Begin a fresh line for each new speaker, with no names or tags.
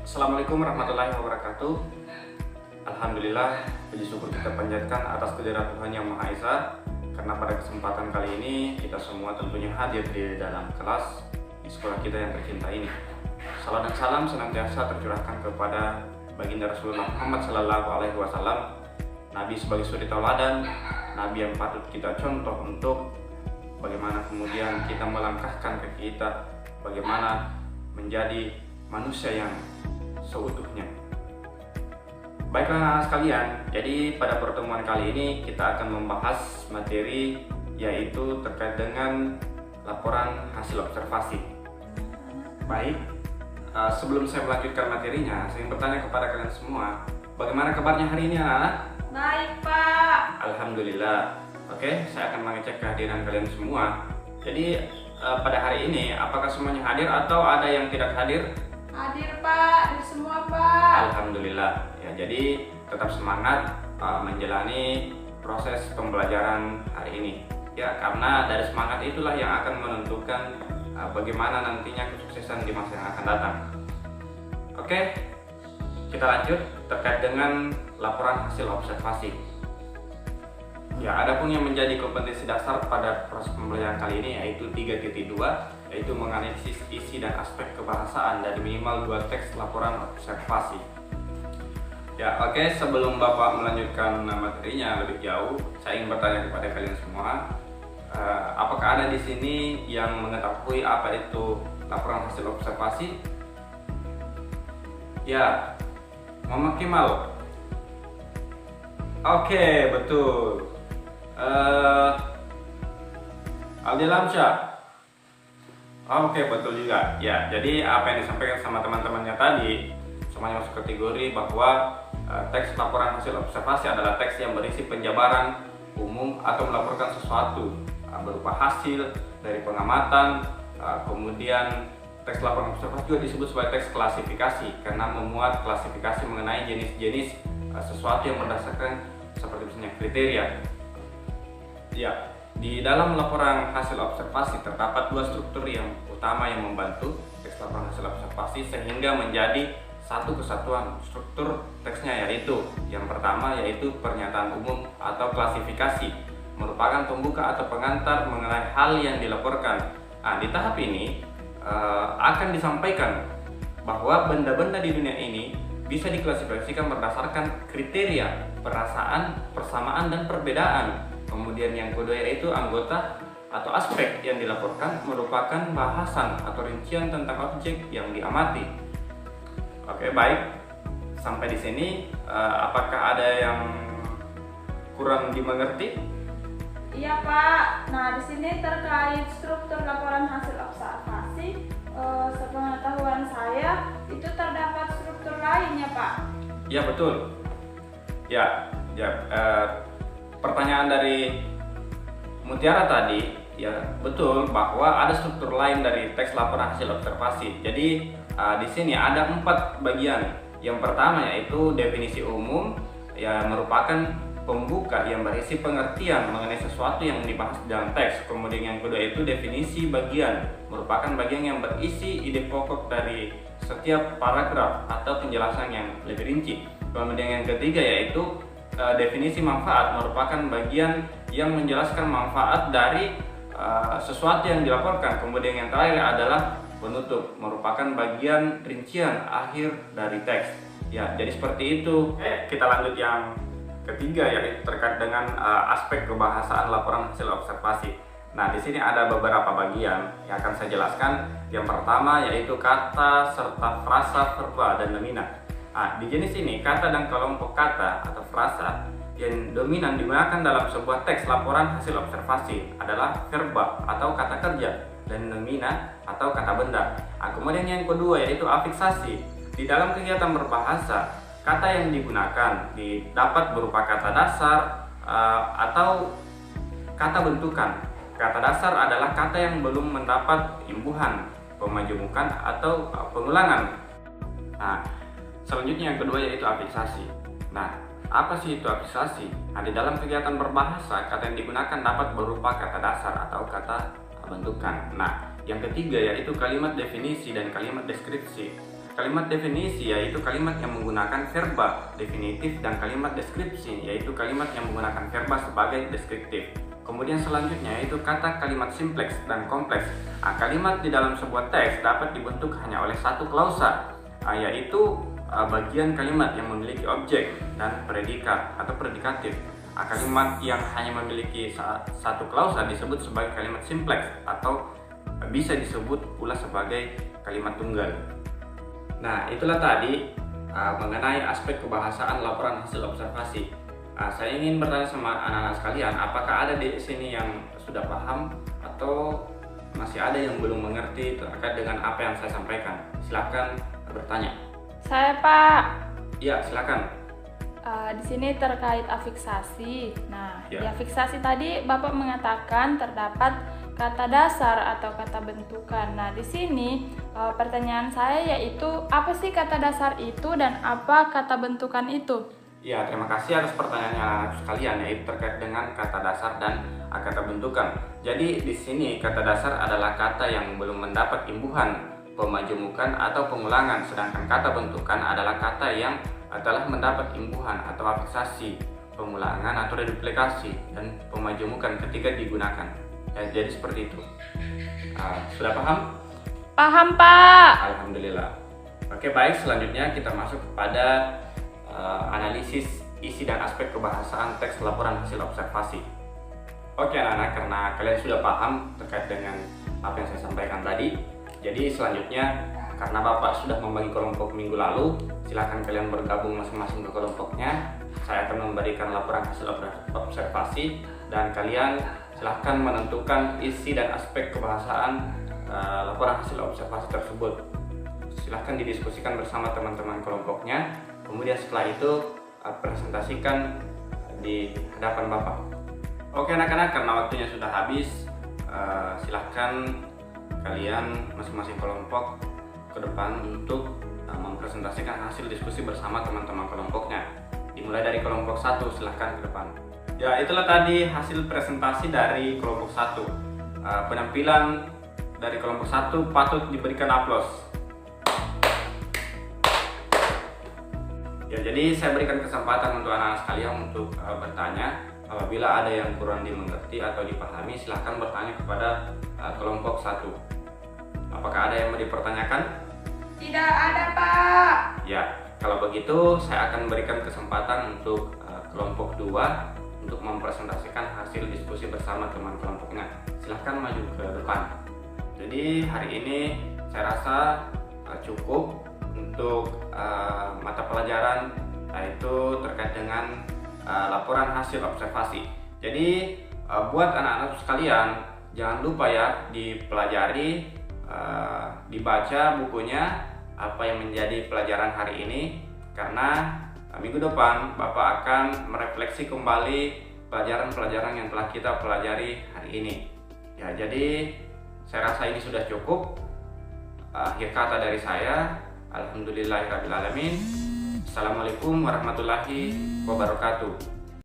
Assalamualaikum warahmatullahi wabarakatuh. Alhamdulillah, puji syukur kita panjatkan atas kehadirat Tuhan Yang Maha Esa, karena pada kesempatan kali ini kita semua tentunya hadir di dalam kelas di sekolah kita yang tercinta ini. Salam dan salam senantiasa tercurahkan kepada baginda Rasulullah Muhammad Sallallahu Alaihi Wasallam, Nabi sebagai suri tauladan, Nabi yang patut kita contoh untuk bagaimana kemudian kita melangkahkan kaki kita, bagaimana menjadi manusia yang seutuhnya. Baiklah sekalian, jadi pada pertemuan kali ini kita akan membahas materi yaitu terkait dengan laporan hasil observasi. Baik, sebelum saya melanjutkan materinya, saya ingin bertanya kepada kalian semua, bagaimana kabarnya hari ini anak-anak?
Baik, Pak.
Alhamdulillah. Oke, saya akan mengecek kehadiran kalian semua. Jadi pada hari ini apakah semuanya hadir atau ada yang tidak hadir?
Hadir, Pak. Hadir semua, Pak.
Alhamdulillah. Ya, jadi tetap semangat menjalani proses pembelajaran hari ini. Ya, karena dari semangat itulah yang akan menentukan bagaimana nantinya kesuksesan di masa yang akan datang. Oke, kita lanjut terkait dengan laporan hasil observasi. Ya, adapun yang menjadi kompetensi dasar pada proses pembelajaran kali ini yaitu 3.2, yaitu menganalisis isi dan aspek kebahasaan dari minimal 2 teks laporan observasi. Ya, oke, sebelum Bapak melanjutkan materinya lebih jauh, saya ingin bertanya kepada kalian semua, apakah ada di sini yang mengetahui apa itu laporan hasil observasi? Ya, Muhammad Kemal. Oke, betul. Aldi Lamsyah. Oke, betul juga. Ya, jadi apa yang disampaikan sama teman-temannya tadi semuanya masuk kategori bahwa teks laporan hasil observasi adalah teks yang berisi penjabaran umum atau melaporkan sesuatu berupa hasil dari pengamatan. Kemudian teks laporan observasi juga disebut sebagai teks klasifikasi karena memuat klasifikasi mengenai jenis-jenis sesuatu yang berdasarkan seperti misalnya kriteria. Ya, di dalam laporan hasil observasi terdapat 2 struktur yang utama yang membantu teks laporan hasil observasi sehingga menjadi satu kesatuan struktur teksnya, yaitu yang pertama yaitu pernyataan umum atau klasifikasi, merupakan pembuka atau pengantar mengenai hal yang dilaporkan. Nah, di tahap ini akan disampaikan bahwa benda-benda di dunia ini bisa diklasifikasikan berdasarkan kriteria, perasaan, persamaan, dan perbedaan. Kemudian yang kedua yaitu anggota atau aspek yang dilaporkan merupakan bahasan atau rincian tentang objek yang diamati. Oke, baik. Sampai di sini apakah ada yang kurang dimengerti?
Iya, Pak. Nah, di sini terkait struktur laporan hasil observasi, sepengetahuan saya itu terdapat struktur lainnya, Pak.
Ya, betul. Ya. Pertanyaan dari Mutiara tadi, ya betul bahwa ada struktur lain dari teks laporan hasil observasi. Jadi di sini ada 4 bagian. Yang pertama yaitu definisi umum, yang merupakan pembuka yang berisi pengertian mengenai sesuatu yang dibahas dalam teks. Kemudian yang kedua itu definisi bagian, merupakan bagian yang berisi ide pokok dari setiap paragraf atau penjelasan yang lebih rinci. Kemudian yang ketiga yaitu definisi manfaat, merupakan bagian yang menjelaskan manfaat dari sesuatu yang dilaporkan. Kemudian yang terakhir adalah penutup, merupakan bagian rincian akhir dari teks. Ya, jadi seperti itu. Kita lanjut yang ketiga yaitu terkait dengan aspek kebahasaan laporan hasil observasi. Nah, di sini ada beberapa bagian yang akan saya jelaskan. Yang pertama yaitu kata serta frasa, verba, dan nomina. Nah, di jenis ini kata dan kelompok kata atau frasa yang dominan digunakan dalam sebuah teks laporan hasil observasi adalah verba atau kata kerja dan nomina atau kata benda. Nah, kemudian yang kedua yaitu afiksasi. Di dalam kegiatan berbahasa, kata yang digunakan dapat berupa kata dasar atau kata bentukan. Kata dasar adalah kata yang belum mendapat imbuhan, pemajumukan atau pengulangan. Nah, selanjutnya yang kedua yaitu afiksasi. Nah, apa sih itu afiksasi? Nah, di dalam kegiatan berbahasa, kata yang digunakan dapat berupa kata dasar atau kata bentukan. Nah, yang ketiga yaitu kalimat definisi dan kalimat deskripsi. Kalimat definisi yaitu kalimat yang menggunakan verba definitif, dan kalimat deskripsi yaitu kalimat yang menggunakan verba sebagai deskriptif. Kemudian selanjutnya yaitu kata kalimat simpleks dan kompleks. Kalimat di dalam sebuah teks dapat dibentuk hanya oleh satu klausa, yaitu bagian kalimat yang memiliki objek dan predikat atau predikatif. Kalimat yang hanya memiliki satu klausa disebut sebagai kalimat simpleks atau bisa disebut pula sebagai kalimat tunggal. Nah, itulah tadi mengenai aspek kebahasaan laporan hasil observasi. Saya ingin bertanya sama anak-anak sekalian, apakah ada di sini yang sudah paham atau masih ada yang belum mengerti terkait dengan apa yang saya sampaikan? Silakan bertanya.
Saya, Pak.
Ya, silakan.
Di sini terkait afiksasi. Nah,
Ya.
di afiksasi tadi Bapak mengatakan terdapat kata dasar atau kata bentukan. Nah, di sini pertanyaan saya yaitu apa sih kata dasar itu dan apa kata bentukan itu?
Ya, terima kasih atas pertanyaannya anak sekalian, yaitu terkait dengan kata dasar dan kata bentukan. Jadi di sini kata dasar adalah kata yang belum mendapat imbuhan, pemajemukan atau pengulangan, sedangkan kata bentukan adalah kata yang telah mendapat imbuhan atau afiksasi, pengulangan atau reduplikasi, dan pemajemukan ketika digunakan. Ya, jadi seperti itu. Sudah paham?
Paham, Pak.
Alhamdulillah. Oke, baik, selanjutnya kita masuk kepada analisis isi dan aspek kebahasaan teks laporan hasil observasi. Oke anak-anak, karena kalian sudah paham terkait dengan apa yang saya sampaikan tadi, jadi selanjutnya karena Bapak sudah membagi kelompok minggu lalu, silahkan kalian bergabung masing-masing ke kelompoknya. Saya akan memberikan laporan hasil observasi dan kalian silahkan menentukan isi dan aspek kebahasaan laporan hasil observasi tersebut. Silahkan didiskusikan bersama teman-teman kelompoknya. Kemudian setelah itu presentasikan di hadapan Bapak. Oke anak-anak, karena waktunya sudah habis, silahkan kalian masing-masing kelompok ke depan untuk mempresentasikan hasil diskusi bersama teman-teman kelompoknya. Dimulai dari kelompok 1, silahkan ke depan. Ya, itulah tadi hasil presentasi dari kelompok 1. Penampilan dari kelompok 1 patut diberikan aplaus. Ya, jadi saya berikan kesempatan untuk anak-anak sekalian untuk bertanya. Apabila ada yang kurang dimengerti atau dipahami, silahkan bertanya kepada kelompok 1. Apakah ada yang mau dipertanyakan?
Tidak ada, Pak.
Ya, kalau begitu saya akan berikan kesempatan untuk kelompok 2 untuk mempresentasikan hasil diskusi bersama teman kelompoknya. Silahkan maju ke depan. Jadi hari ini saya rasa cukup untuk mata pelajaran, yaitu terkait dengan laporan hasil observasi. Jadi buat anak-anak sekalian, jangan lupa ya dipelajari, dibaca bukunya apa yang menjadi pelajaran hari ini, karena minggu depan Bapak akan merefleksi kembali pelajaran-pelajaran yang telah kita pelajari hari ini. Ya, jadi saya rasa ini sudah cukup. Akhir kata dari saya, alhamdulillahirabbil alamin. Assalamualaikum warahmatullahi wabarakatuh.